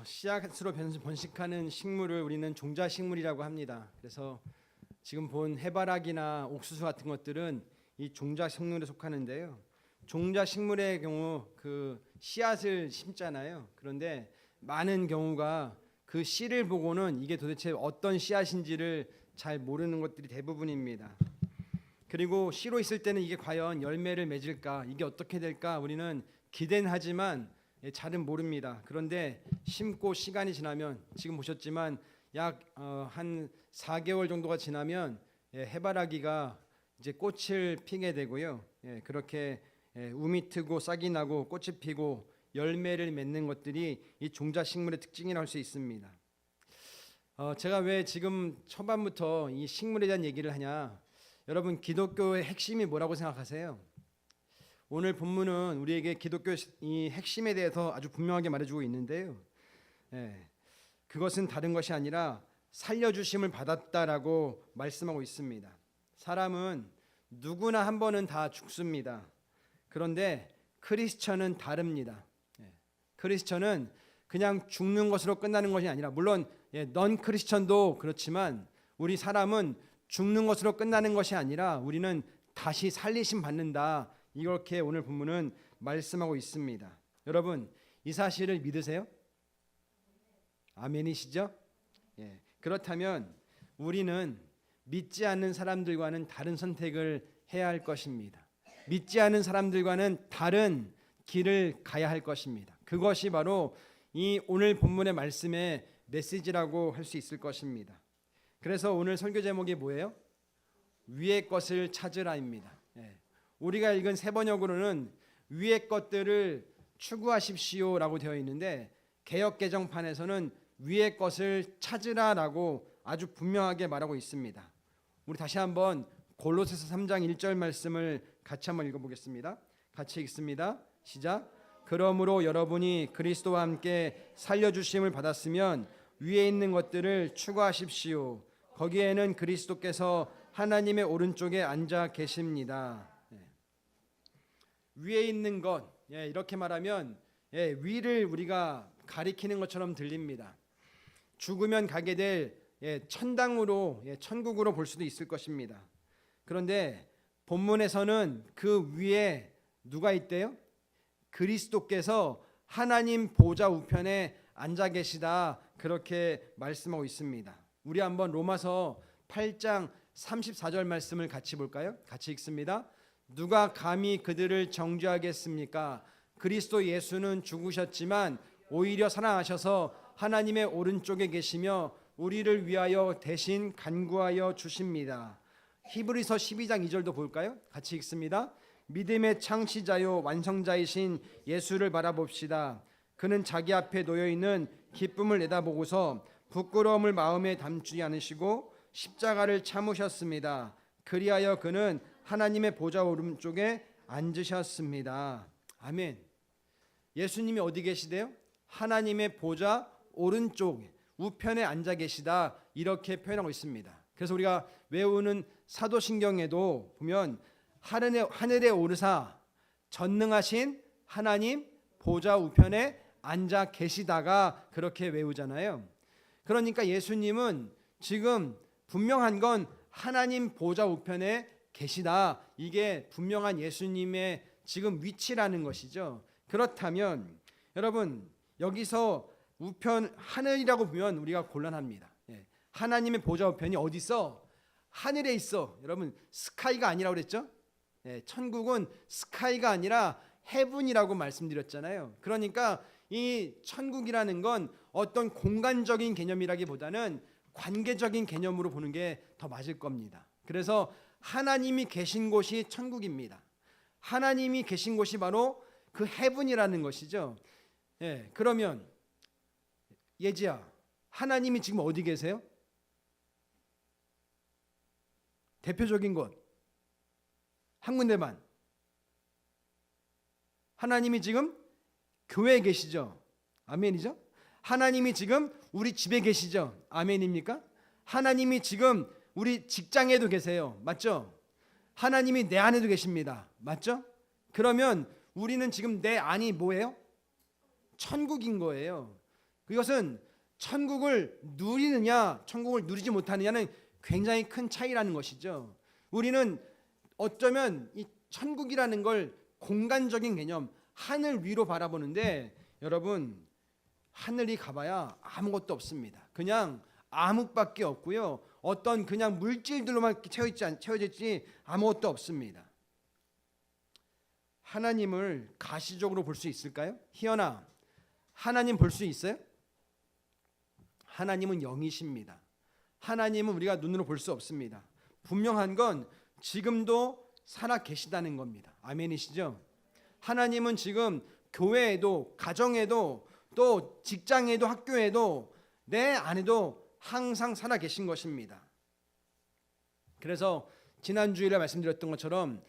씨앗으로 번식하는 식물을 우리는 종자식물이라고 합니다. 그래서 지금 본 해바라기나 옥수수 같은 것들은 이 종자식물에 속하는데요. 종자식물의 경우 그 씨앗을 심잖아요. 그런데 많은 경우가 그 씨를 보고는 이게 도대체 어떤 씨앗인지를 잘 모르는 것들이 대부분입니다. 그리고 씨로 있을 때는 이게 과연 열매를 맺을까, 이게 어떻게 될까 우리는 기대는 하지만 잘은 모릅니다. 그런데 심고 시간이 지나면 지금 보셨지만 약 한 4개월 정도가 지나면 해바라기가 이제 꽃을 피게 되고요. 그렇게 움이 트고 싹이 나고 꽃이 피고 열매를 맺는 것들이 이 종자식물의 특징이라고 할 수 있습니다. 제가 왜 지금 초반부터 이 식물에 대한 얘기를 하냐? 여러분, 기독교의 핵심이 뭐라고 생각하세요? 오늘 본문은 우리에게 기독교의 이 핵심에 대해서 아주 분명하게 말해주고 있는데요. 그것은 다른 것이 아니라 살려주심을 받았다라고 말씀하고 있습니다. 사람은 누구나 한 번은 다 죽습니다. 그런데 크리스천은 다릅니다. 크리스천은 그냥 죽는 것으로 끝나는 것이 아니라, 물론 넌 크리스천도 그렇지만 우리 사람은 죽는 것으로 끝나는 것이 아니라 우리는 다시 살리심 받는다. 이렇게 오늘 본문은 말씀하고 있습니다. 여러분, 이 사실을 믿으세요? 아멘이시죠? 그렇다면 우리는 믿지 않는 사람들과는 다른 선택을 해야 할 것입니다. 믿지 않는 사람들과는 다른 길을 가야 할 것입니다. 그것이 바로 이 오늘 본문의 말씀의 메시지라고 할 수 있을 것입니다. 그래서 오늘 설교 제목이 뭐예요? 위의 것을 찾으라입니다. 우리가 읽은 세번역으로는 위의 것들을 추구하십시오라고 되어 있는데, 개역 개정판에서는 위의 것을 찾으라라고 아주 분명하게 말하고 있습니다. 우리 다시 한번 골로새서 3장 1절 말씀을 같이 한번 읽어보겠습니다. 같이 읽습니다. 시작. 그러므로 여러분이 그리스도와 함께 살려주심을 받았으면 위에 있는 것들을 추구하십시오. 거기에는 그리스도께서 하나님의 오른쪽에 앉아 계십니다. 위에 있는 것, 이렇게 말하면 위를 우리가 가리키는 것처럼 들립니다. 죽으면 가게 될 천당으로, 천국으로 볼 수도 있을 것입니다. 그런데 본문에서는 그 위에 누가 있대요? 그리스도께서 하나님 보좌 우편에 앉아 계시다, 그렇게 말씀하고 있습니다. 우리 한번 로마서 8장 34절 말씀을 같이 볼까요? 같이 읽습니다. 누가 감히 그들을 정죄하겠습니까? 그리스도 예수는 죽으셨지만 오히려 살아나셔서 하나님의 오른쪽에 계시며 우리를 위하여 대신 간구하여 주십니다. 히브리서 12장 2절도 볼까요? 같이 읽습니다. 믿음의 창시자요 완성자이신 예수를 바라봅시다. 그는 자기 앞에 놓여있는 기쁨을 내다보고서 부끄러움을 마음에 담지 않으시고 십자가를 참으셨습니다. 그리하여 그는 하나님의 보좌 오른쪽에 앉으셨습니다. 아멘. 예수님이 어디 계시대요? 하나님의 보좌 오른쪽 우편에 앉아 계시다, 이렇게 표현하고 있습니다. 그래서 우리가 외우는 사도신경에도 보면 하늘에 오르사 전능하신 하나님 보좌 우편에 앉아 계시다가 그렇게 외우잖아요. 그러니까 예수님은 지금 분명한 건 하나님 보좌 우편에 계시다, 이게 분명한 예수님의 지금 위치라는 것이죠. 그렇다면 여러분, 여기서 우편 하늘이라고 보면 우리가 곤란합니다. 하나님의 보좌 우편이 어디 있어? 하늘에 있어. 여러분, 스카이가 아니라고 그랬죠? 천국은 스카이가 아니라 헤븐이라고 말씀드렸잖아요. 그러니까 이 천국이라는 건 어떤 공간적인 개념이라기보다는 관계적인 개념으로 보는 게 더 맞을 겁니다. 그래서 하나님이 계신 곳이 천국입니다. 하나님이 계신 곳이 바로 그 헤븐이라는 것이죠. 그러면 예지야, 하나님이 지금 어디 계세요? 대표적인 곳 한 군데만. 하나님이 지금 교회에 계시죠? 아멘이죠? 하나님이 지금 우리 집에 계시죠? 아멘입니까? 하나님이 지금 우리 직장에도 계세요. 맞죠? 하나님이 내 안에도 계십니다. 맞죠? 그러면 우리는 지금 내 안이 뭐예요? 천국인 거예요. 이것은 천국을 누리느냐 천국을 누리지 못하느냐는 굉장히 큰 차이라는 것이죠. 우리는 어쩌면 이 천국이라는 걸 공간적인 개념, 하늘 위로 바라보는데 여러분 하늘이 가봐야 아무것도 없습니다. 그냥 암흑밖에 없고요. 어떤 그냥 물질들로만 채워져 있지 아무것도 없습니다. 하나님을 가시적으로 볼 수 있을까요? 희연아, 하나님 볼 수 있어요? 하나님은 영이십니다. 하나님은 우리가 눈으로 볼 수 없습니다. 분명한 건 지금도 살아 계시다는 겁니다. 아멘이시죠? 하나님은 지금 교회에도 가정에도 또 직장에도 학교에도 내 안에도 항상 살아 계신 것입니다. 그래서 지난 주일에 말씀드렸던 것처럼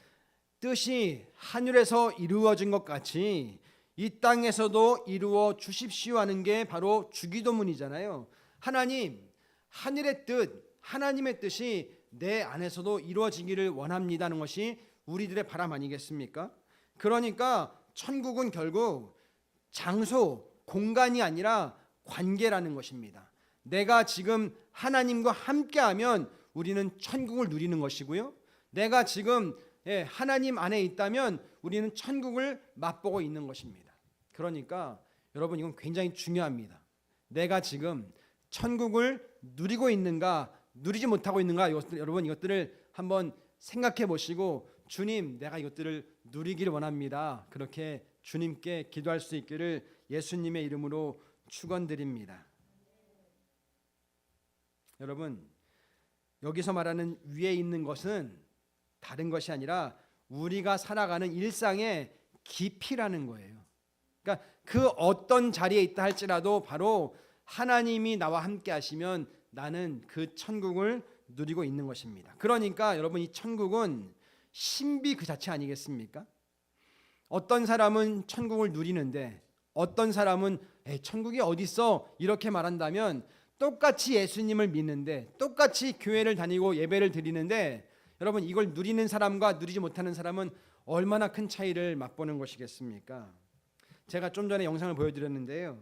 뜻이 하늘에서 이루어진 것 같이 이 땅에서도 이루어 주십시오 하는 게 바로 주기도문이잖아요. 하나님, 하늘의 뜻, 하나님의 뜻이 내 안에서도 이루어지기를 원합니다는 것이 우리들의 바람 아니겠습니까? 그러니까 천국은 결국 장소, 공간이 아니라 관계라는 것입니다. 내가 지금 하나님과 함께하면 우리는 천국을 누리는 것이고요. 내가 지금 하나님 안에 있다면 우리는 천국을 맛보고 있는 것입니다. 그러니까 여러분 이건 굉장히 중요합니다. 내가 지금 천국을 누리고 있는가 누리지 못하고 있는가 여러분 이것들을 한번 생각해 보시고 주님 내가 이것들을 누리기를 원합니다. 그렇게 주님께 기도할 수 있기를 예수님의 이름으로 축원드립니다. 여러분 여기서 말하는 위에 있는 것은 다른 것이 아니라 우리가 살아가는 일상의 깊이라는 거예요. 그러니까 그 어떤 자리에 있다 할지라도 바로 하나님이 나와 함께 하시면 나는 그 천국을 누리고 있는 것입니다. 그러니까 여러분 이 천국은 신비 그 자체 아니겠습니까? 어떤 사람은 천국을 누리는데 어떤 사람은 천국이 어디 있어 이렇게 말한다면 똑같이 예수님을 믿는데 똑같이 교회를 다니고 예배를 드리는데 여러분 이걸 누리는 사람과 누리지 못하는 사람은 얼마나 큰 차이를 맛보는 것이겠습니까? 제가 좀 전에 영상을 보여드렸는데요.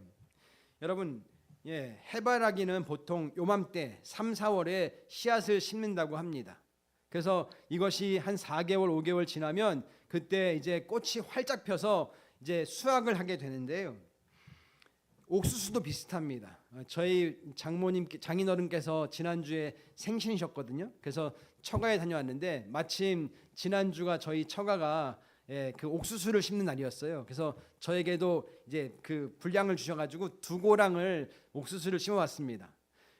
여러분 해바라기는 보통 요맘때 3, 4월에 씨앗을 심는다고 합니다. 그래서 이것이 한 4개월, 5개월 지나면 그때 이제 꽃이 활짝 펴서 이제 수확을 하게 되는데요. 옥수수도 비슷합니다. 저희 장인어른께서 지난주에 생신이셨거든요. 그래서 처가에 다녀왔는데 마침 지난주가 저희 처가가 그 옥수수를 심는 날이었어요. 그래서 저에게도 이제 그 분량을 주셔가지고 2고랑을 옥수수를 심어왔습니다.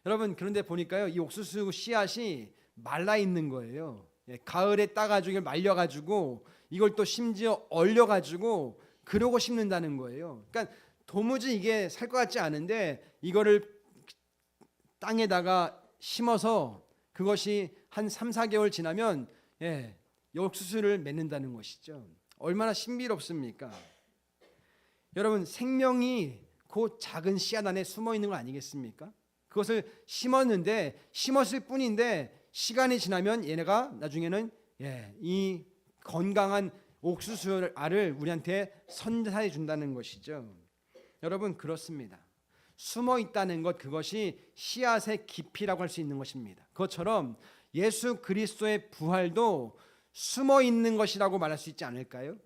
여러분 그런데 보니까요 이 옥수수 씨앗이 말라 있는 거예요. 가을에 따가지고 이걸 말려가지고 이걸 또 심지어 얼려가지고 그러고 심는다는 거예요. 그러니까 도무지 이게 살 것 같지 않은데 이거를 땅에다가 심어서 그것이 한 3, 4개월 지나면 옥수수를 맺는다는 것이죠. 얼마나 신비롭습니까? 여러분 생명이 그 작은 씨앗 안에 숨어 있는 거 아니겠습니까? 그것을 심었을 뿐인데 시간이 지나면 얘네가 나중에는 이 건강한 옥수수 알을 우리한테 선사해 준다는 것이죠. 여러분 그렇습니다. 숨어 있다는 것 그것이 씨앗의 깊이라고 할 수 있는 것입니다. 그것처럼 예수 그리스도의 부활도 숨어 있는 것이라고 말할 수 있지 않을까요?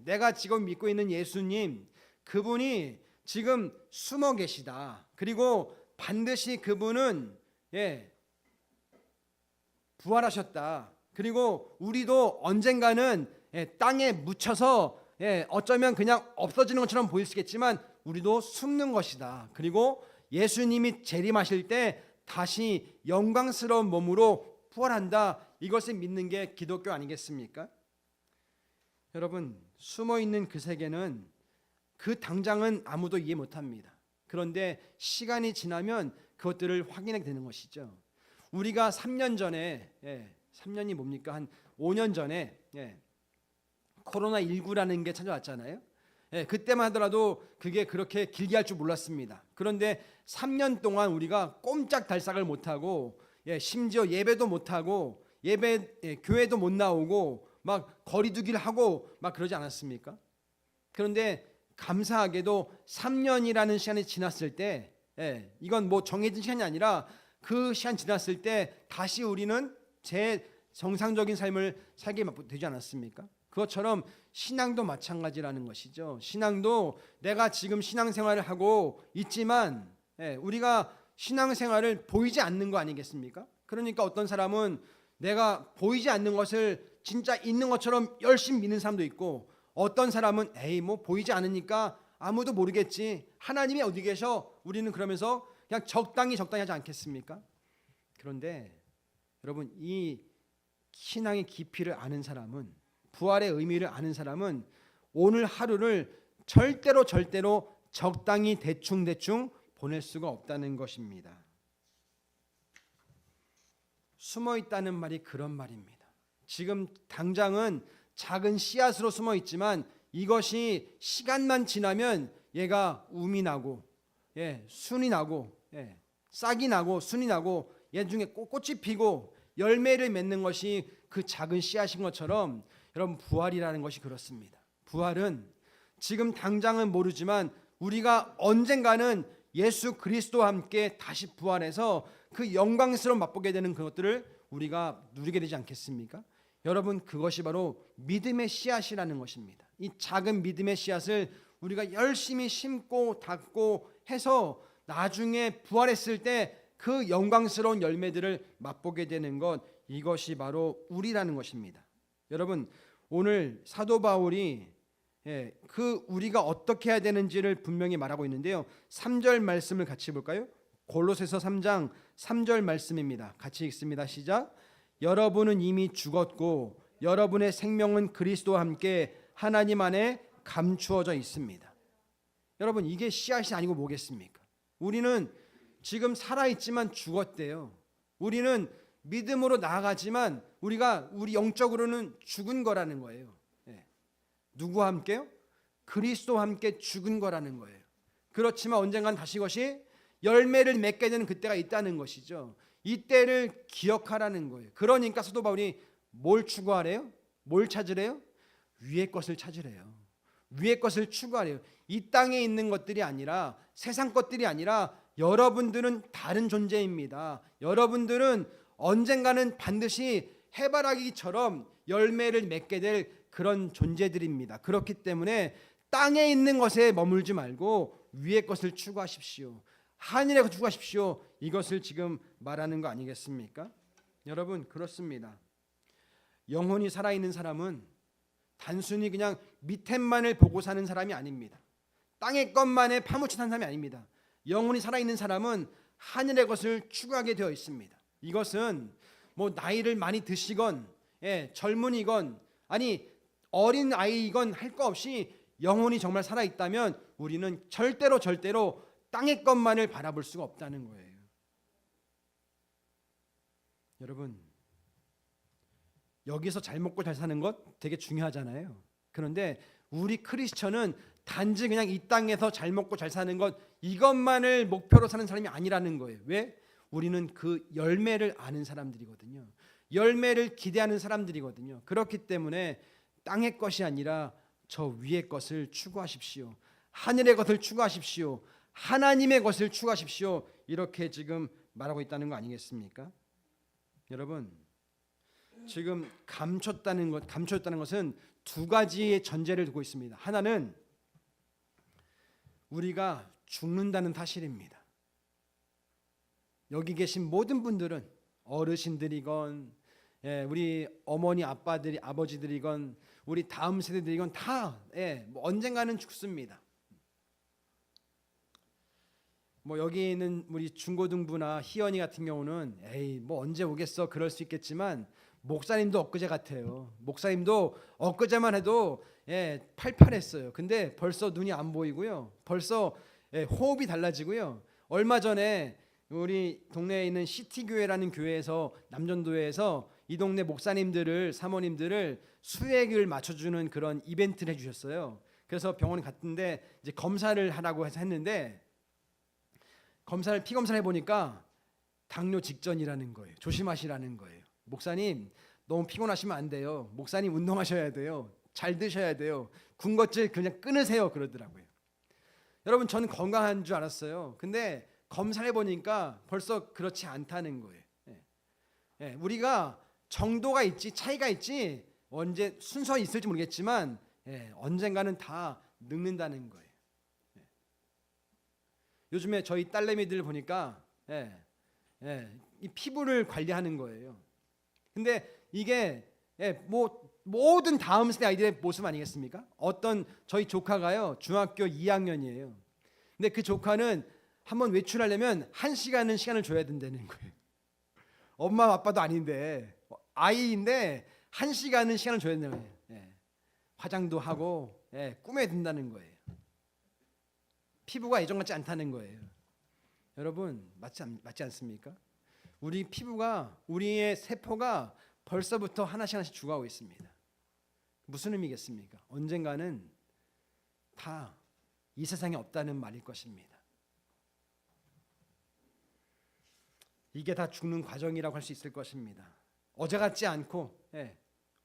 내가 지금 믿고 있는 예수님 그분이 지금 숨어 계시다. 그리고 반드시 그분은 부활하셨다. 그리고 우리도 언젠가는 땅에 묻혀서 어쩌면 그냥 없어지는 것처럼 보일 수 있겠지만 우리도 숨는 것이다. 그리고 예수님이 재림하실 때 다시 영광스러운 몸으로 부활한다. 이것을 믿는 게 기독교 아니겠습니까? 여러분 숨어있는 그 세계는 그 당장은 아무도 이해 못합니다. 그런데 시간이 지나면 그것들을 확인하게 되는 것이죠. 우리가 3년 전에 3년이 뭡니까? 한 5년 전에 코로나19라는 게 찾아왔잖아요. 그때만 하더라도 그게 그렇게 길게 할 줄 몰랐습니다. 그런데 3년 동안 우리가 꼼짝달싹을 못하고 심지어 예배도 못하고 교회도 못 나오고 막 거리두기를 하고 막 그러지 않았습니까? 그런데 감사하게도 3년이라는 시간이 지났을 때 이건 뭐 정해진 시간이 아니라 그 시간 지났을 때 다시 우리는 제 정상적인 삶을 살게 되지 않았습니까? 그것처럼 신앙도 마찬가지라는 것이죠. 신앙도 내가 지금 신앙생활을 하고 있지만 우리가 신앙생활을 보이지 않는 거 아니겠습니까? 그러니까 어떤 사람은 내가 보이지 않는 것을 진짜 있는 것처럼 열심히 믿는 사람도 있고, 어떤 사람은 에이 뭐 보이지 않으니까 아무도 모르겠지, 하나님이 어디 계셔, 우리는 그러면서 그냥 적당히 하지 않겠습니까? 그런데 여러분, 이 신앙의 깊이를 아는 사람은, 부활의 의미를 아는 사람은 오늘 하루를 절대로 적당히 대충 보낼 수가 없다는 것입니다. 숨어 있다는 말이 그런 말입니다. 지금 당장은 작은 씨앗으로 숨어 있지만 이것이 시간만 지나면 얘가 움이 나고 순이 나고 싹이 나고 순이 나고 얘 중에 꽃이 피고 열매를 맺는 것이 그 작은 씨앗인 것처럼 여러분, 부활이라는 것이 그렇습니다. 부활은 지금 당장은 모르지만 우리가 언젠가는 예수 그리스도와 함께 다시 부활해서 그 영광스러운 맛보게 되는 그것들을 우리가 누리게 되지 않겠습니까? 여러분, 그것이 바로 믿음의 씨앗이라는 것입니다. 이 작은 믿음의 씨앗을 우리가 열심히 심고 닦고 해서 나중에 부활했을 때 그 영광스러운 열매들을 맛보게 되는 것, 이것이 바로 우리라는 것입니다. 여러분, 오늘 사도 바울이 그 우리가 어떻게 해야 되는지를 분명히 말하고 있는데요. 3절 말씀을 같이 볼까요? 골로새서 3장 3절 말씀입니다. 같이 읽습니다. 시작. 여러분은 이미 죽었고 여러분의 생명은 그리스도와 함께 하나님 안에 감추어져 있습니다. 여러분, 이게 씨앗이 아니고 뭐겠습니까? 우리는 지금 살아있지만 죽었대요. 우리는 믿음으로 나아가지만 우리 영적으로는 죽은 거라는 거예요. 누구와 함께요? 그리스도와 함께 죽은 거라는 거예요. 그렇지만 언젠간 다시 이것이 열매를 맺게 되는 그때가 있다는 것이죠. 이때를 기억하라는 거예요. 그러니까 사도 바울이 뭘 추구하래요? 뭘 찾으래요? 위의 것을 찾으래요. 위의 것을 추구하래요. 이 땅에 있는 것들이 아니라, 세상 것들이 아니라, 여러분들은 다른 존재입니다. 여러분들은 언젠가는 반드시 해바라기처럼 열매를 맺게 될 그런 존재들입니다. 그렇기 때문에 땅에 있는 것에 머물지 말고 위의 것을 추구하십시오. 하늘의 것을 추구하십시오. 이것을 지금 말하는 거 아니겠습니까? 여러분, 그렇습니다. 영혼이 살아있는 사람은 단순히 그냥 밑에만을 보고 사는 사람이 아닙니다. 땅의 것만에 파묻혀 사는 사람이 아닙니다. 영혼이 살아있는 사람은 하늘의 것을 추구하게 되어 있습니다. 이것은 뭐 나이를 많이 드시건 젊은이건 아니 어린 아이이건 할 거 없이 영혼이 정말 살아있다면 우리는 절대로 땅의 것만을 바라볼 수가 없다는 거예요. 여러분, 여기서 잘 먹고 잘 사는 것 되게 중요하잖아요. 그런데 우리 크리스천은 단지 그냥 이 땅에서 잘 먹고 잘 사는 것, 이것만을 목표로 사는 사람이 아니라는 거예요. 왜? 우리는 그 열매를 아는 사람들이거든요. 열매를 기대하는 사람들이거든요. 그렇기 때문에 땅의 것이 아니라 저 위의 것을 추구하십시오. 하늘의 것을 추구하십시오. 하나님의 것을 추구하십시오. 이렇게 지금 말하고 있다는 거 아니겠습니까? 여러분, 지금 감췄다는 것은 두 가지의 전제를 두고 있습니다. 하나는 우리가 죽는다는 사실입니다. 여기 계신 모든 분들은 어르신들이건 우리 어머니 아빠들이 아버지들이건 우리 다음 세대들이건 다 뭐 언젠가는 죽습니다. 뭐 여기 있는 우리 중고등부나 희연이 같은 경우는 에이 뭐 언제 오겠어 그럴 수 있겠지만 목사님도 엊그제 같아요. 목사님도 엊그제만 해도 팔팔했어요. 근데 벌써 눈이 안 보이고요. 벌써 호흡이 달라지고요. 얼마 전에 우리 동네에 있는 시티교회라는 교회에서 남전도회에서 이 동네 목사님들을 사모님들을 수액을 맞춰주는 그런 이벤트를 해주셨어요. 그래서 병원에 갔는데 이제 검사를 하라고 해서 했는데 피 검사를 해보니까 당뇨 직전이라는 거예요. 조심하시라는 거예요. 목사님 너무 피곤하시면 안 돼요. 목사님 운동하셔야 돼요. 잘 드셔야 돼요. 군것질 그냥 끊으세요 그러더라고요. 여러분, 저는 건강한 줄 알았어요. 근데 검사해 보니까 벌써 그렇지 않다는 거예요. 우리가 정도가 있지, 차이가 있지, 언제 순서 있을지 모르겠지만 언젠가는 다 늙는다는 거예요. 요즘에 저희 딸내미들 보니까 이 피부를 관리하는 거예요. 근데 이게 모든 다음 세대 아이들의 모습 아니겠습니까? 어떤 저희 조카가요 중학교 2학년이에요. 근데 그 조카는 한번 외출하려면 1시간은 시간을 줘야 된다는 거예요. 엄마 아빠도 아닌데 아이인데 1시간은 시간을 줘야 된다는 거예요. 화장도 하고 꾸며야 된다는 거예요. 피부가 예전 같지 않다는 거예요. 여러분 맞지 않습니까? 우리 피부가, 우리의 세포가 벌써부터 하나씩 죽어가고 있습니다. 무슨 의미겠습니까? 언젠가는 다 이 세상에 없다는 말일 것입니다. 이게 다 죽는 과정이라고 할 수 있을 것입니다. 어제 같지 않고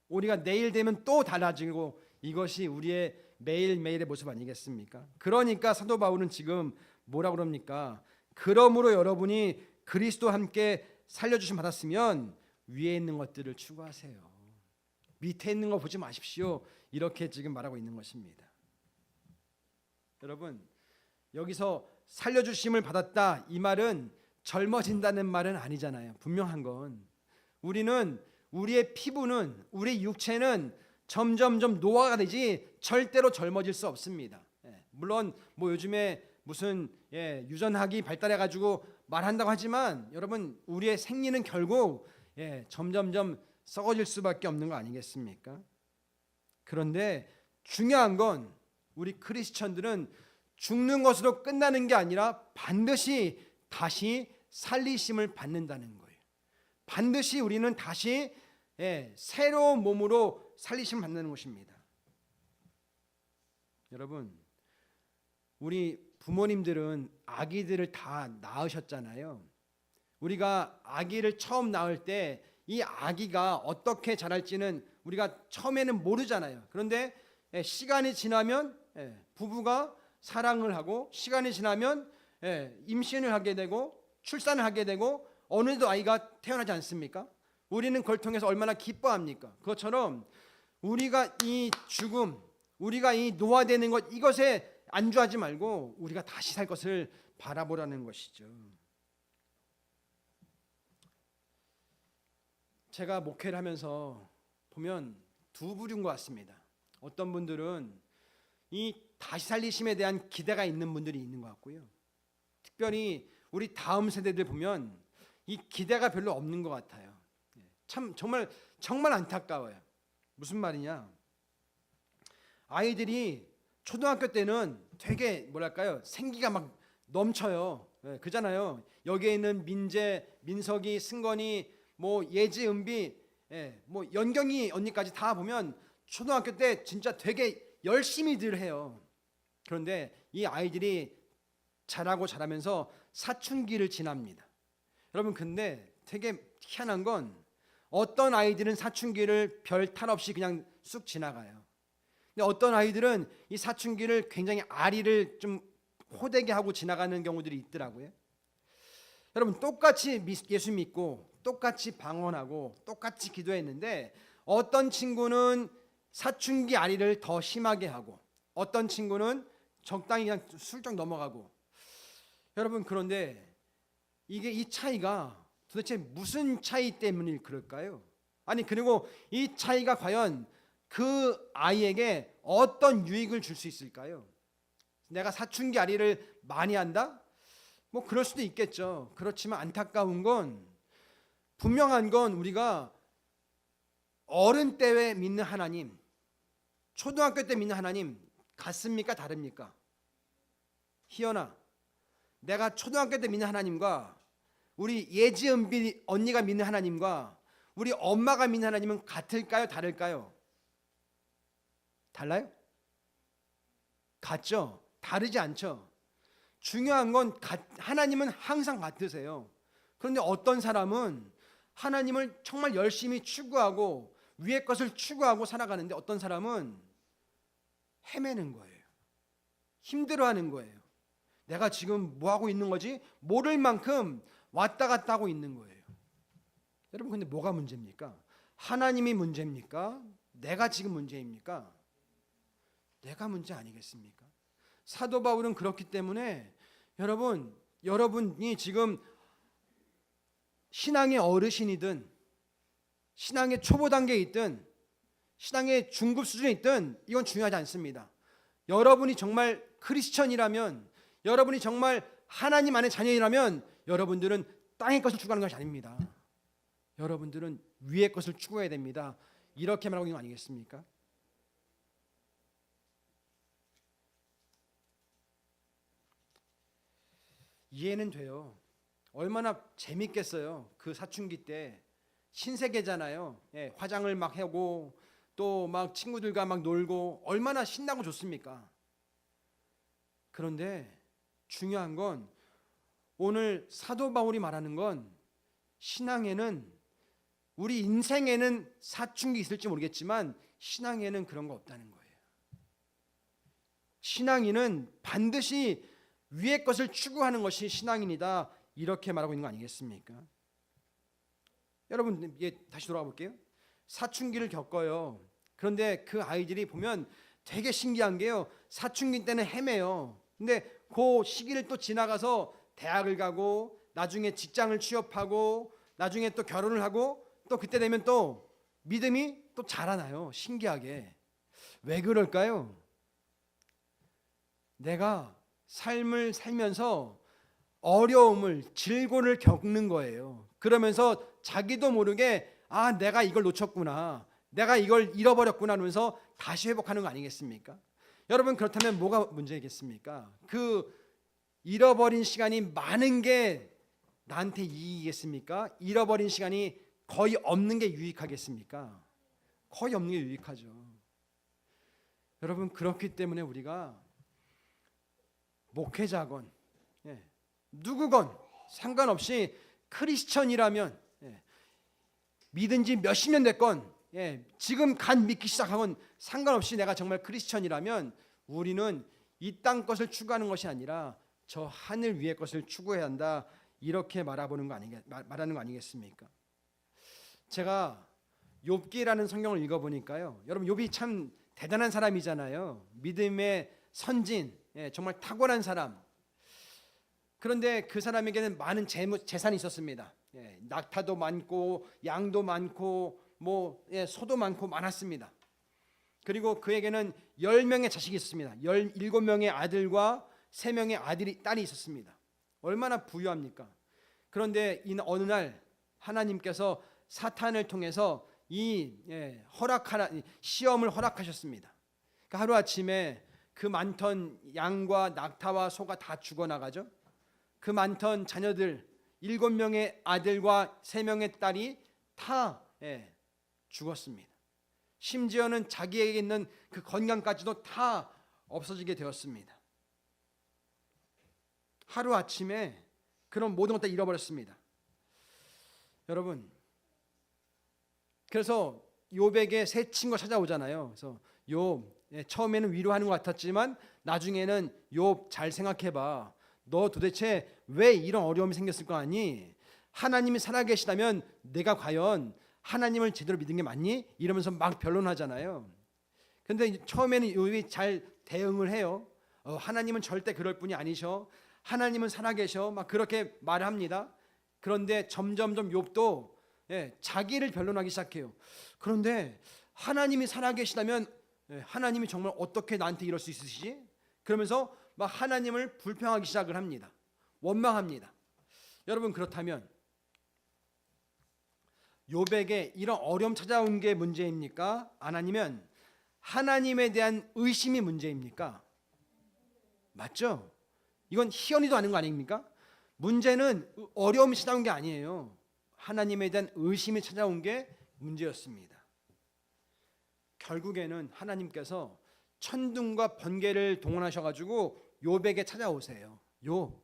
우리가 내일 되면 또 달라지고, 이것이 우리의 매일매일의 모습 아니겠습니까? 그러니까 사도 바울은 지금 뭐라고 그럽니까? 그러므로 여러분이 그리스도와 함께 살려주심 받았으면 위에 있는 것들을 추구하세요. 밑에 있는 거 보지 마십시오. 이렇게 지금 말하고 있는 것입니다. 여러분, 여기서 살려주심을 받았다, 이 말은 젊어진다는 말은 아니잖아요. 분명한 건 우리는, 우리의 피부는, 우리 육체는 점점점 노화가 되지 절대로 젊어질 수 없습니다. 물론 뭐 요즘에 무슨 유전학이 발달해가지고 말한다고 하지만 여러분, 우리의 생리는 결국 점점점 썩어질 수밖에 없는 거 아니겠습니까? 그런데 중요한 건 우리 크리스천들은 죽는 것으로 끝나는 게 아니라 반드시 다시 살리심을 받는다는 거예요. 반드시 우리는 다시 새로운 몸으로 살리심을 받는 것입니다. 여러분, 우리 부모님들은 아기들을 다 낳으셨잖아요. 우리가 아기를 처음 낳을 때 이 아기가 어떻게 자랄지는 우리가 처음에는 모르잖아요. 그런데 시간이 지나면 부부가 사랑을 하고, 시간이 지나면 임신을 하게 되고 출산을 하게 되고 어느덧 아이가 태어나지 않습니까? 우리는 그걸 통해서 얼마나 기뻐합니까? 그것처럼 우리가 이 죽음, 우리가 이 노화되는 것, 이것에 안주하지 말고 우리가 다시 살 것을 바라보라는 것이죠. 제가 목회를 하면서 보면 두 부류인 것 같습니다. 어떤 분들은 이 다시 살리심에 대한 기대가 있는 분들이 있는 것 같고요. 특별히 우리 다음 세대들 보면 이 기대가 별로 없는 것 같아요. 참 정말 안타까워요. 무슨 말이냐? 아이들이 초등학교 때는 되게 뭐랄까요, 생기가 막 넘쳐요. 그잖아요. 여기에 있는 민재, 민석이, 승건이, 뭐 예지, 은비, 뭐 연경이 언니까지 다 보면 초등학교 때 진짜 되게 열심히들 해요. 그런데 이 아이들이 자라면서 사춘기를 지납니다. 여러분, 근데 되게 희한한 건 어떤 아이들은 사춘기를 별 탈 없이 그냥 쑥 지나가요. 근데 어떤 아이들은 이 사춘기를 굉장히 아리를 좀 호되게 하고 지나가는 경우들이 있더라고요. 여러분, 똑같이 예수 믿고 똑같이 방언하고 똑같이 기도했는데 어떤 친구는 사춘기 아리를 더 심하게 하고 어떤 친구는 적당히 그냥 슬쩍 넘어가고. 여러분, 그런데 이 차이가 도대체 무슨 차이 때문일 그럴까요? 아니, 그리고 이 차이가 과연 그 아이에게 어떤 유익을 줄 수 있을까요? 내가 사춘기 아리를 많이 한다? 뭐 그럴 수도 있겠죠. 그렇지만 안타까운 건, 분명한 건 우리가 어른 때 믿는 하나님, 초등학교 때 믿는 하나님 같습니까? 다릅니까? 희연아, 내가 초등학교 때 믿는 하나님과 우리 예지은비 언니가 믿는 하나님과 우리 엄마가 믿는 하나님은 같을까요? 다를까요? 달라요? 같죠? 다르지 않죠? 중요한 건 하나님은 항상 같으세요. 그런데 어떤 사람은 하나님을 정말 열심히 추구하고 위의 것을 추구하고 살아가는데 어떤 사람은 헤매는 거예요. 힘들어하는 거예요. 내가 지금 뭐 하고 있는 거지? 모를 만큼 왔다 갔다 하고 있는 거예요. 여러분, 근데 뭐가 문제입니까? 하나님이 문제입니까? 내가 지금 문제입니까? 내가 문제 아니겠습니까? 사도 바울은 그렇기 때문에 여러분이 지금 신앙의 어르신이든 신앙의 초보 단계에 있든 신앙의 중급 수준에 있든 이건 중요하지 않습니다. 여러분이 정말 크리스천이라면, 여러분이 정말 하나님 안의 자녀이라면 여러분들은 땅의 것을 추구하는 것이 아닙니다. 여러분들은 위의 것을 추구해야 됩니다. 이렇게 말하고 있는 거 아니겠습니까? 이해는 돼요. 얼마나 재밌겠어요. 그 사춘기 때 신세계잖아요. 예, 화장을 막 하고 또 막 친구들과 막 놀고 얼마나 신나고 좋습니까? 그런데 중요한 건 오늘 사도 바울이 말하는 건 신앙에는, 우리 인생에는 사춘기 있을지 모르겠지만 신앙에는 그런 거 없다는 거예요. 신앙인은 반드시 위의 것을 추구하는 것이 신앙인이다, 이렇게 말하고 있는 거 아니겠습니까? 여러분, 다시 돌아가 볼게요. 사춘기를 겪어요. 그런데 그 아이들이 보면 되게 신기한 게요, 사춘기 때는 헤매요. 근데 그 시기를 또 지나가서 대학을 가고 나중에 직장을 취업하고 나중에 또 결혼을 하고 또 그때 되면 또 믿음이 또 자라나요. 신기하게. 왜 그럴까요? 내가 삶을 살면서 어려움을, 질고를 겪는 거예요. 그러면서 자기도 모르게 내가 이걸 놓쳤구나, 내가 이걸 잃어버렸구나 하면서 다시 회복하는 거 아니겠습니까? 여러분, 그렇다면 뭐가 문제겠습니까? 그 잃어버린 시간이 많은 게 나한테 이익이겠습니까? 잃어버린 시간이 거의 없는 게 유익하겠습니까? 거의 없는 게 유익하죠. 여러분, 그렇기 때문에 우리가 목회자건 누구건 상관없이 크리스천이라면, 믿은 지 몇십 년 됐건 지금 간 믿기 시작하건 상관없이 내가 정말 크리스천이라면 우리는 이 땅 것을 추구하는 것이 아니라 저 하늘 위의 것을 추구해야 한다, 이렇게 말하는 거 아니겠습니까? 제가 욥기라는 성경을 읽어보니까요, 여러분, 욥이 참 대단한 사람이잖아요. 믿음의 선진, 정말 탁월한 사람. 그런데 그 사람에게는 많은 재산이 있었습니다. 낙타도 많고 양도 많고 소도 많고 많았습니다. 그리고 그에게는 10명의 자식이 있었습니다. 17명의 아들과 3명의 딸이 있었습니다. 얼마나 부유합니까? 그런데 어느 날 하나님께서 사탄을 통해서 시험을 허락하셨습니다. 그러니까 하루아침에 그 많던 양과 낙타와 소가 다 죽어나가죠. 그 많던 자녀들 7명의 아들과 3명의 딸이 다 죽었습니다. 심지어는 자기에게 있는 그 건강까지도 다 없어지게 되었습니다. 하루아침에 그런 모든 것을 잃어버렸습니다. 여러분, 그래서 욥에게 새 친구가 찾아오잖아요. 그래서 욥, 처음에는 위로하는 것 같았지만 나중에는 욥, 잘 생각해봐. 너 도대체 왜 이런 어려움이 생겼을 거 아니? 하나님이 살아계시다면 내가 과연 하나님을 제대로 믿은 게 맞니? 이러면서 막 변론하잖아요. 그런데 처음에는 욥이 잘 대응을 해요. 하나님은 절대 그럴 분이 아니셔. 하나님은 살아계셔. 막 그렇게 말을 합니다. 그런데 점점점 욥도 자기를 변론하기 시작해요. 그런데 하나님이 살아계시다면 하나님이 정말 어떻게 나한테 이럴 수 있으시지? 그러면서 막 하나님을 불평하기 시작을 합니다. 원망합니다. 여러분, 그렇다면 욥에게 이런 어려움 찾아온 게 문제입니까? 아니면 하나님에 대한 의심이 문제입니까? 맞죠? 이건 희연이도 아닌 거 아닙니까? 문제는 어려움이 찾아온 게 아니에요. 하나님에 대한 의심이 찾아온 게 문제였습니다. 결국에는 하나님께서 천둥과 번개를 동원하셔가지고 욥에게 찾아오세요. 욥,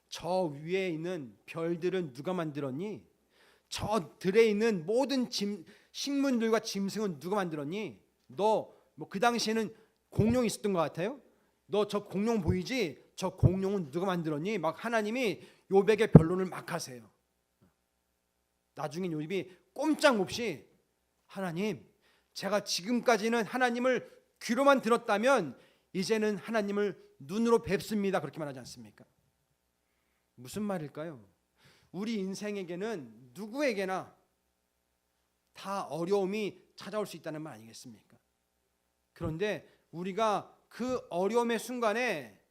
저 위에 있는 별들은 누가 만들었니? 저 들에 있는 모든 식물들과 짐승은 누가 만들었니? 너 그 당시에는 공룡이 있었던 것 같아요. 너 저 공룡 보이지? 저 공룡은 누가 만들었니? 막 하나님이 욥에게 변론을 막 하세요. 나중에 욥이 꼼짝 없이 하나님, 제가 지금까지는 하나님을 귀로만 들었다면 이제는 하나님을 눈으로 뵙습니다. 그렇게 말하지 않습니까? 무슨 말일까요? 우리 인생에게는 누구에게나 다 어려움이 찾아올 수 있다는 말 아니겠습니까? 그런데 우리가 그 어려움의 순간에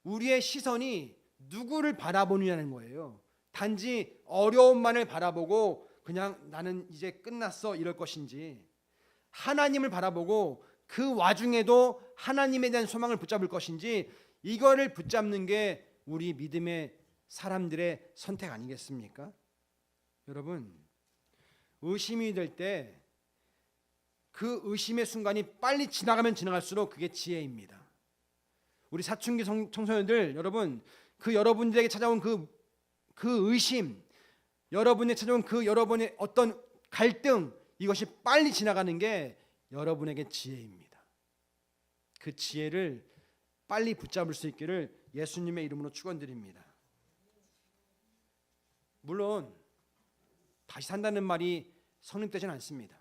우리의 시선이 누구를 바라보느냐는 거예요. 단지 어려움만을 바라보고 그냥 나는 이제 끝났어 이럴 것인지, 하나님을 바라보고 그 와중에도 하나님에 대한 소망을 붙잡을 것인지, 이거를 붙잡는 게 우리 믿음의 사람들의 선택 아니겠습니까? 여러분, 의심이 될 때 그 의심의 순간이 빨리 지나가면 지나갈수록 그게 지혜입니다. 우리 사춘기 청소년들 여러분, 그 여러분들에게 찾아온 그 의심, 여러분에 찾아온 그 여러분의 어떤 갈등, 이것이 빨리 지나가는 게 여러분에게 지혜입니다. 그 지혜를 빨리 붙잡을 수 있기를 예수님의 이름으로 축원드립니다. 물론 다시 산다는 말이 성립되지는 않습니다.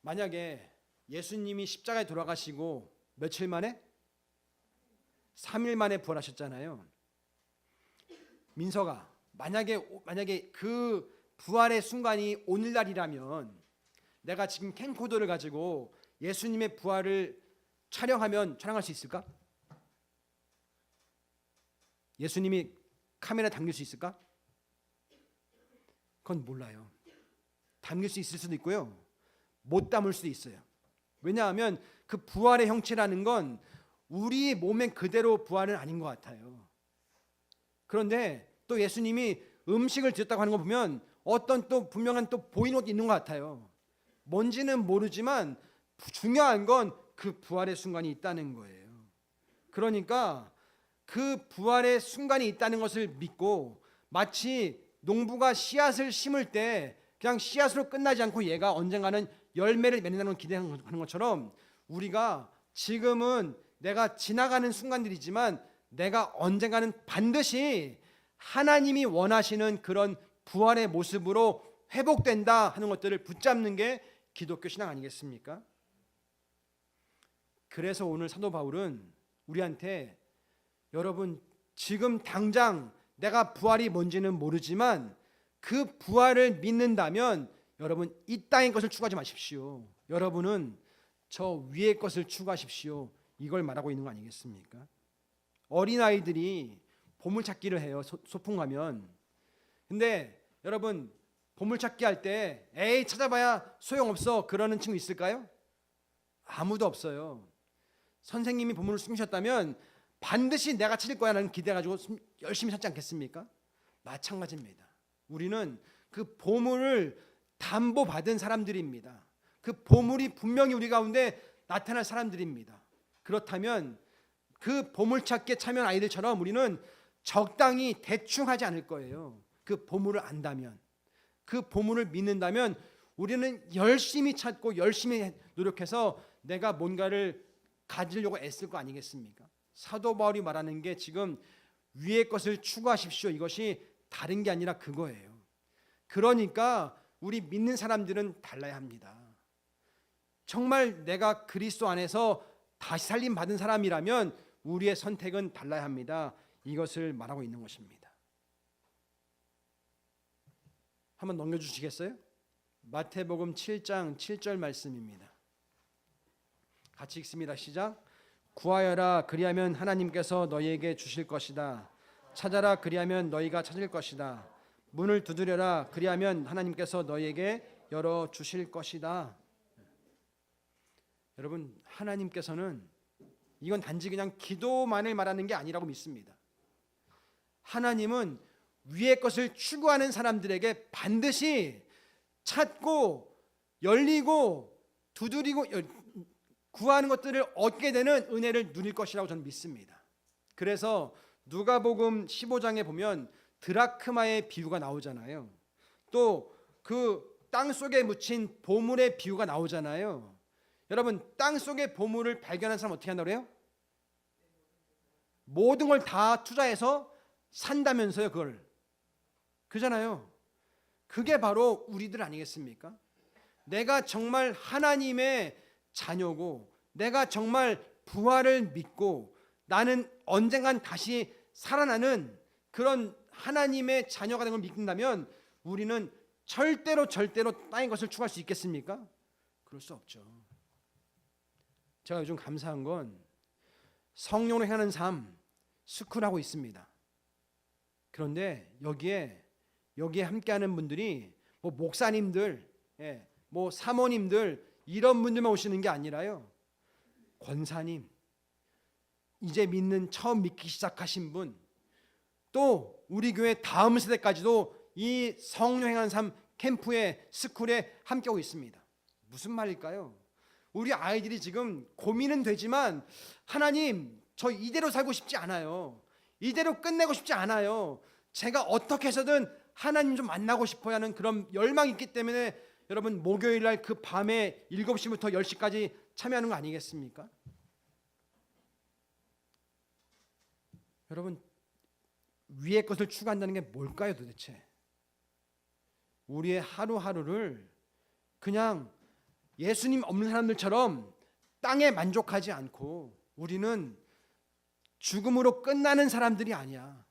만약에 예수님이 십자가에 돌아가시고 며칠 만에? 3일 만에 부활하셨잖아요. 민서가 만약에 그 부활의 순간이 오늘날이라면 내가 지금 캠코더를 가지고 예수님의 부활을 촬영할 수 있을까? 예수님이 카메라 담길 수 있을까? 그건 몰라요. 담길 수 있을 수도 있고요, 못 담을 수도 있어요. 왜냐하면 그 부활의 형체라는 건 우리 몸의 그대로 부활은 아닌 것 같아요. 그런데 또 예수님이 음식을 드셨다고 하는 거 보면 어떤 또 분명한 또 보이는 것도 있는 것 같아요. 뭔지는 모르지만 중요한 건 그 부활의 순간이 있다는 거예요. 그러니까 그 부활의 순간이 있다는 것을 믿고, 마치 농부가 씨앗을 심을 때 그냥 씨앗으로 끝나지 않고 얘가 언젠가는 열매를 맺는다는 걸 기대하는 것처럼, 우리가 지금은 내가 지나가는 순간들이지만 내가 언젠가는 반드시 하나님이 원하시는 그런 부활의 모습으로 회복된다 하는 것들을 붙잡는 게 기독교 신앙 아니겠습니까? 그래서 오늘 사도 바울은 우리한테, 여러분 지금 당장 내가 부활이 뭔지는 모르지만 그 부활을 믿는다면 여러분 이 땅의 것을 추구하지 마십시오. 여러분은 저 위의 것을 추구하십시오. 이걸 말하고 있는 거 아니겠습니까? 어린아이들이 보물찾기를 해요. 소풍 가면. 근데 여러분 보물찾기 할 때 에이 찾아봐야 소용없어 그러는 친구 있을까요? 아무도 없어요. 선생님이 보물을 숨기셨다면 반드시 내가 찾을 거야 라는 기대 가지고 열심히 찾지 않겠습니까? 마찬가지입니다. 우리는 그 보물을 담보받은 사람들입니다. 그 보물이 분명히 우리 가운데 나타날 사람들입니다. 그렇다면 그 보물찾기에 참여한 아이들처럼 우리는 적당히 대충 하지 않을 거예요. 그 보물을 안다면, 그 보물을 믿는다면 우리는 열심히 찾고 열심히 노력해서 내가 뭔가를 가지려고 애쓸 거 아니겠습니까? 사도 바울이 말하는 게 지금 위의 것을 추구하십시오, 이것이 다른 게 아니라 그거예요. 그러니까 우리 믿는 사람들은 달라야 합니다. 정말 내가 그리스도 안에서 다시 살림 받은 사람이라면 우리의 선택은 달라야 합니다. 이것을 말하고 있는 것입니다. 한번 넘겨주시겠어요? 마태복음 7장 7절 말씀입니다. 같이 읽습니다. 시작. 구하여라 그리하면 하나님께서 너희에게 주실 것이다. 찾아라 그리하면 너희가 찾을 것이다. 문을 두드려라 그리하면 하나님께서 너희에게 열어 주실 것이다. 여러분, 하나님께서는 이건 단지 그냥 기도만을 말하는 게 아니라고 믿습니다. 하나님은 위의 것을 추구하는 사람들에게 반드시 찾고 열리고 두드리고 구하는 것들을 얻게 되는 은혜를 누릴 것이라고 저는 믿습니다. 그래서 누가복음 15장에 보면 드라크마의 비유가 나오잖아요. 또 그 땅 속에 묻힌 보물의 비유가 나오잖아요. 여러분, 땅 속의 보물을 발견한 사람 어떻게 한다고 그래요? 모든 걸 다 투자해서 산다면서요. 그걸. 그잖아요. 그게 바로 우리들 아니겠습니까? 내가 정말 하나님의 자녀고, 내가 정말 부활을 믿고 나는 언젠간 다시 살아나는 그런 하나님의 자녀가 된 걸 믿는다면 우리는 절대로 땅의 것을 추구할 수 있겠습니까? 그럴 수 없죠. 제가 요즘 감사한 건 성령으로 행하는 삶 스쿨하고 있습니다. 그런데 여기에 함께하는 분들이 뭐 목사님들, 뭐 사모님들 이런 분들만 오시는 게 아니라요. 권사님, 이제 처음 믿기 시작하신 분, 또 우리 교회 다음 세대까지도 이 성령 행하는 삶 캠프에 스쿨에 함께하고 있습니다. 무슨 말일까요? 우리 아이들이 지금 고민은 되지만 하나님, 저 이대로 살고 싶지 않아요. 이대로 끝내고 싶지 않아요. 제가 어떻게 해서든 하나님 좀 만나고 싶어야 하는 그런 열망이 있기 때문에 여러분 목요일 날 그 밤에 7시부터 10시까지 참여하는 거 아니겠습니까? 여러분, 위의 것을 추구한다는 게 뭘까요 도대체? 우리의 하루하루를 그냥 예수님 없는 사람들처럼 땅에 만족하지 않고 우리는 죽음으로 끝나는 사람들이 아니야.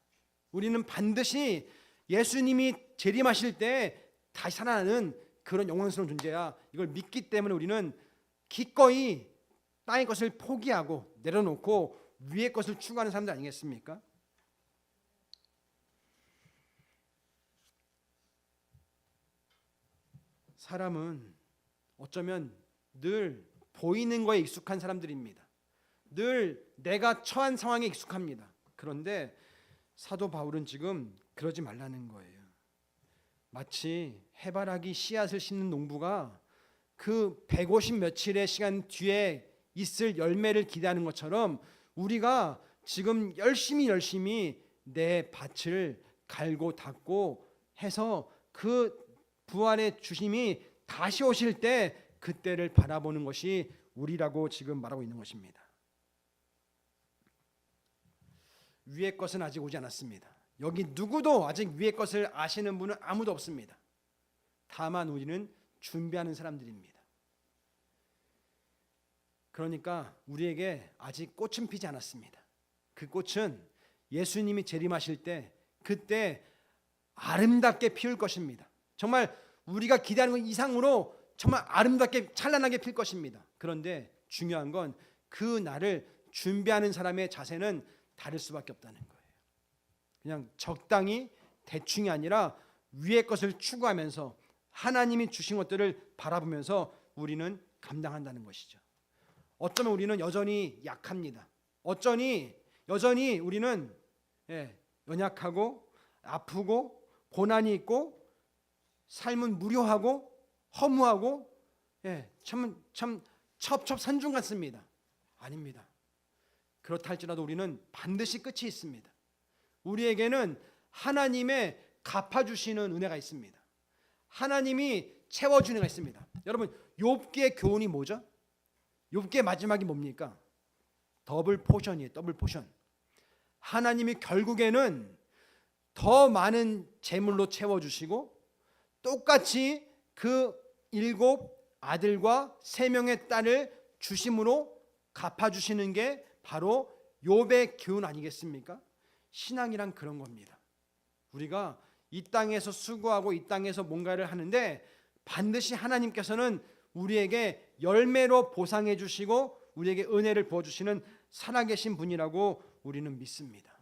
우리는 반드시 예수님이 재림하실 때 다시 살아나는 그런 영광스러운 존재야. 이걸 믿기 때문에 우리는 기꺼이 땅의 것을 포기하고 내려놓고 위의 것을 추구하는 사람들 아니겠습니까? 사람은 어쩌면 늘 보이는 거에 익숙한 사람들입니다. 늘 내가 처한 상황에 익숙합니다. 그런데 사도 바울은 지금 그러지 말라는 거예요. 마치 해바라기 씨앗을 심는 농부가 그 150 며칠의 시간 뒤에 있을 열매를 기대하는 것처럼 우리가 지금 열심히 내 밭을 갈고 닦고 해서 그 부활의 주심이 다시 오실 때 그때를 바라보는 것이 우리라고 지금 말하고 있는 것입니다. 위의 것은 아직 오지 않았습니다. 여기 누구도 아직 위의 것을 아시는 분은 아무도 없습니다. 다만 우리는 준비하는 사람들입니다. 그러니까 우리에게 아직 꽃은 피지 않았습니다. 그 꽃은 예수님이 재림하실 때 그때 아름답게 피울 것입니다. 정말 우리가 기대하는 것 이상으로 정말 아름답게 찬란하게 필 것입니다. 그런데 중요한 건 그 날을 준비하는 사람의 자세는 다를 수밖에 없다는 거예요. 그냥 적당히 대충이 아니라 위의 것을 추구하면서 하나님이 주신 것들을 바라보면서 우리는 감당한다는 것이죠. 어쩌면 우리는 여전히 약합니다. 어쩌니 여전히 우리는 연약하고 아프고 고난이 있고 삶은 무료하고 허무하고 참 첩첩산중 같습니다. 아닙니다. 그렇다 할지라도 우리는 반드시 끝이 있습니다. 우리에게는 하나님의 갚아주시는 은혜가 있습니다. 하나님이 채워주는 은혜가 있습니다. 여러분, 욥기의 교훈이 뭐죠? 욥기의 마지막이 뭡니까? 더블 포션이에요. 더블 포션. 하나님이 결국에는 더 많은 재물로 채워주시고 똑같이 그 7 아들과 3명의 딸을 주심으로 갚아주시는 게 바로 욥의 교훈 아니겠습니까? 신앙이란 그런 겁니다. 우리가 이 땅에서 수고하고 이 땅에서 뭔가를 하는데 반드시 하나님께서는 우리에게 열매로 보상해 주시고 우리에게 은혜를 부어주시는 살아계신 분이라고 우리는 믿습니다.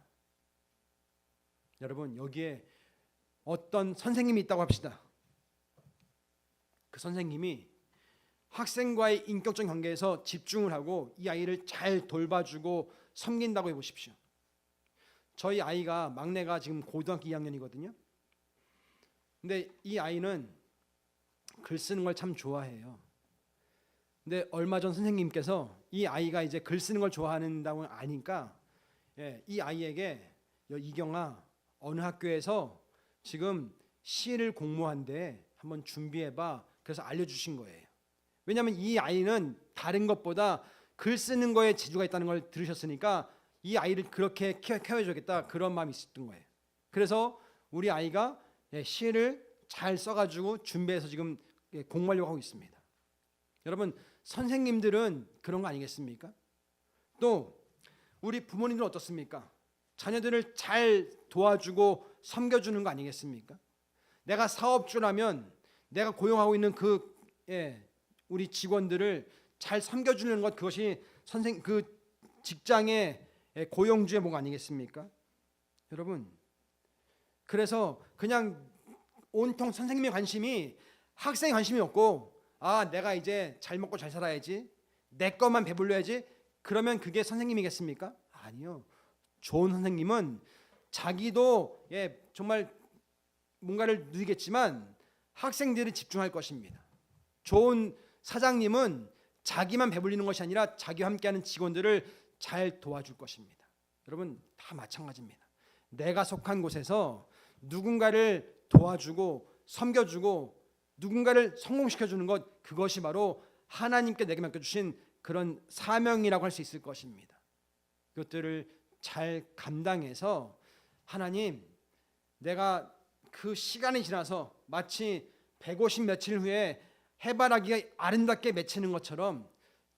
여러분, 여기에 어떤 선생님이 있다고 합시다. 그 선생님이 학생과의 인격적 관계에서 집중을 하고 이 아이를 잘 돌봐주고 섬긴다고 해보십시오. 저희 아이가 막내가 지금 고등학교 2학년이거든요. 근데 이 아이는 글 쓰는 걸 참 좋아해요. 근데 얼마 전 선생님께서 이 아이가 이제 글 쓰는 걸 좋아한다고 아니까 이 아이에게 이경아, 어느 학교에서 지금 시를 공모한대, 한번 준비해봐. 그래서 알려주신 거예요. 왜냐하면 이 아이는 다른 것보다 글 쓰는 거에 재주가 있다는 걸 들으셨으니까 이 아이를 그렇게 케어해줘야겠다, 그런 마음이 있었던 거예요. 그래서 우리 아이가 시를 잘 써가지고 준비해서 지금 공부하려고 하고 있습니다. 여러분, 선생님들은 그런 거 아니겠습니까? 또 우리 부모님들은 어떻습니까? 자녀들을 잘 도와주고 섬겨주는 거 아니겠습니까? 내가 사업주라면 내가 고용하고 있는 우리 직원들을 잘 섬겨주는 것, 그것이 그 직장의 고용주의 목 아니겠습니까? 여러분, 그래서 그냥 온통 선생님의 관심이 학생의 관심이 없고, 내가 이제 잘 먹고 잘 살아야지, 내 것만 배불러야지, 그러면 그게 선생님이겠습니까? 아니요. 좋은 선생님은 자기도 정말 뭔가를 누리겠지만 학생들이 집중할 것입니다. 좋은 사장님은 자기만 배불리는 것이 아니라 자기와 함께하는 직원들을 잘 도와줄 것입니다. 여러분, 다 마찬가지입니다. 내가 속한 곳에서 누군가를 도와주고 섬겨주고 누군가를 성공시켜주는 것, 그것이 바로 하나님께 내게 맡겨주신 그런 사명이라고 할 수 있을 것입니다. 그것들을 잘 감당해서 하나님, 내가 그 시간이 지나서 마치 150 며칠 후에 해바라기가 아름답게 맺히는 것처럼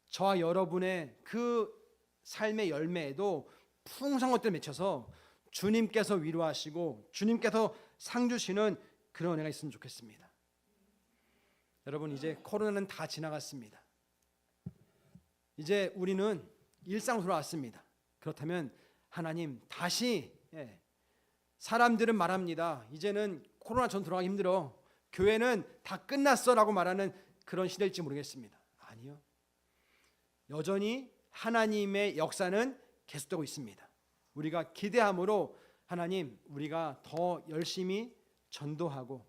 저와 여러분의 그 삶의 열매에도 풍성한 것들을 맺혀서 주님께서 위로하시고 주님께서 상 주시는 그런 은혜가 있으면 좋겠습니다. 여러분, 이제 코로나는 다 지나갔습니다. 이제 우리는 일상으로 돌아왔습니다. 그렇다면 하나님, 다시 사람들은 말합니다. 이제는 코로나 전 돌아가기 힘들어, 교회는 다 끝났어라고 말하는 그런 시대일지 모르겠습니다. 아니요. 여전히 하나님의 역사는 계속되고 있습니다. 우리가 기대함으로 하나님, 우리가 더 열심히 전도하고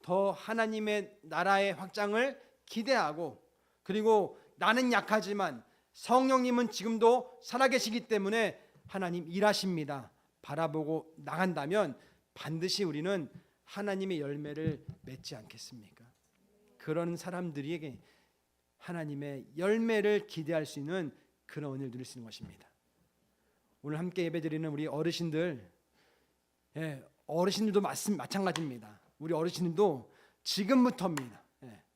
더 하나님의 나라의 확장을 기대하고, 그리고 나는 약하지만 성령님은 지금도 살아계시기 때문에 하나님 일하십니다 바라보고 나간다면 반드시 우리는 하나님의 열매를 맺지 않겠습니까? 그런 사람들에게 하나님의 열매를 기대할 수 있는 그런 은혜를 누릴 수 있는 것입니다. 오늘 함께 예배드리는 우리 어르신들, 어르신들도 마찬가지입니다. 우리 어르신들도 지금부터입니다.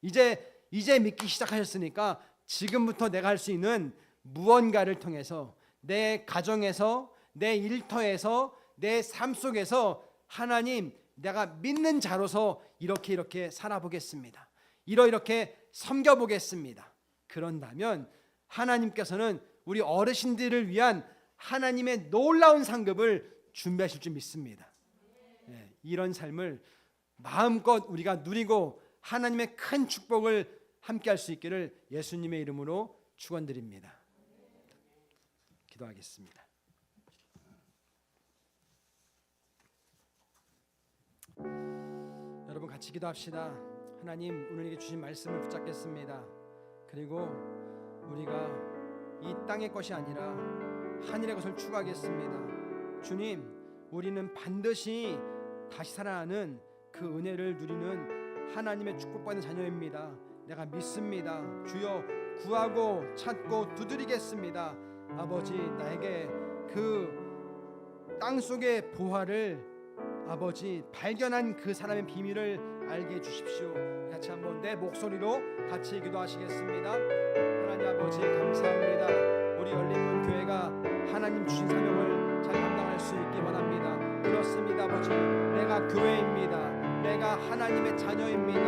이제 믿기 시작하셨으니까 지금부터 내가 할 수 있는 무언가를 통해서 내 가정에서, 내 일터에서, 내 삶 속에서 하나님, 내가 믿는 자로서 이렇게 살아보겠습니다. 이렇게 섬겨보겠습니다. 그런다면 하나님께서는 우리 어르신들을 위한 하나님의 놀라운 상급을 준비하실 줄 믿습니다. 이런 삶을 마음껏 우리가 누리고 하나님의 큰 축복을 함께 할 수 있기를 예수님의 이름으로 축원드립니다. 기도하겠습니다. 여러분, 같이 기도합시다. 하나님, 오늘에게 주신 말씀을 붙잡겠습니다. 그리고 우리가 이 땅의 것이 아니라 하늘의 것을 추구하겠습니다. 주님, 우리는 반드시 다시 살아나는 그 은혜를 누리는 하나님의 축복받는 자녀입니다. 내가 믿습니다. 주여, 구하고 찾고 두드리겠습니다. 아버지, 나에게 그 땅속의 보화를 아버지 발견한 그 사람의 비밀을 알게 해주십시오. 같이 한번 내 목소리로 같이 기도하시겠습니다. 하나님 아버지, 감사합니다. 우리 열린문 교회가 하나님 주신 사명을 잘 감당할 수 있기 원합니다. 그렇습니다. 아버지, 내가 교회입니다. 내가 하나님의 자녀입니다.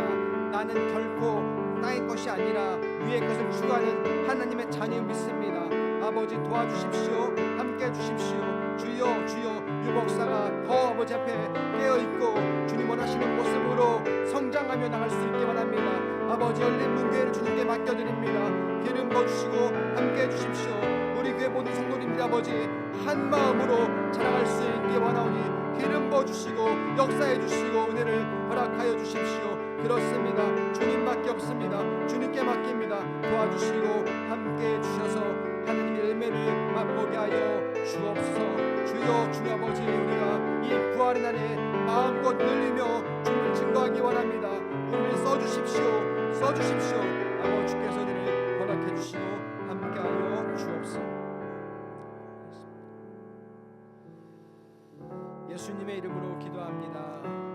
나는 결코 땅의 것이 아니라 위의 것을 추구하는 하나님의 자녀를 믿습니다. 아버지, 도와주십시오. 함께 해주십시오. 주여, 주여, 유 목사가 더 아버지 앞에 깨어있고 주님 원하시는 모습으로 성장하며 나갈 수 있게 원합니다. 아버지, 열린문 교회를 주님께 맡겨드립니다. 기름 부어주시고 함께 해주십시오. 우리 교회 모든 성도님들 아버지, 한 마음으로 자라갈 수 있게 원하오니 기름 부어주시고 역사해주시고 은혜를 허락하여 주십시오. 그렇습니다. 주님밖에 없습니다. 주님께 맡깁니다. 도와주시고 함께 해주셔서 하나님의 열매를 맛보게 하여 주옵소서. 주여, 주님 아버지, 우리가 이 부활의 날에 마음껏 늘리며 주님을 증거하기 원합니다. 우리를 써주십시오. 아버 주께서 이를 허락해 주시고 함께하여 주옵소서. 예수님의 이름으로 기도합니다.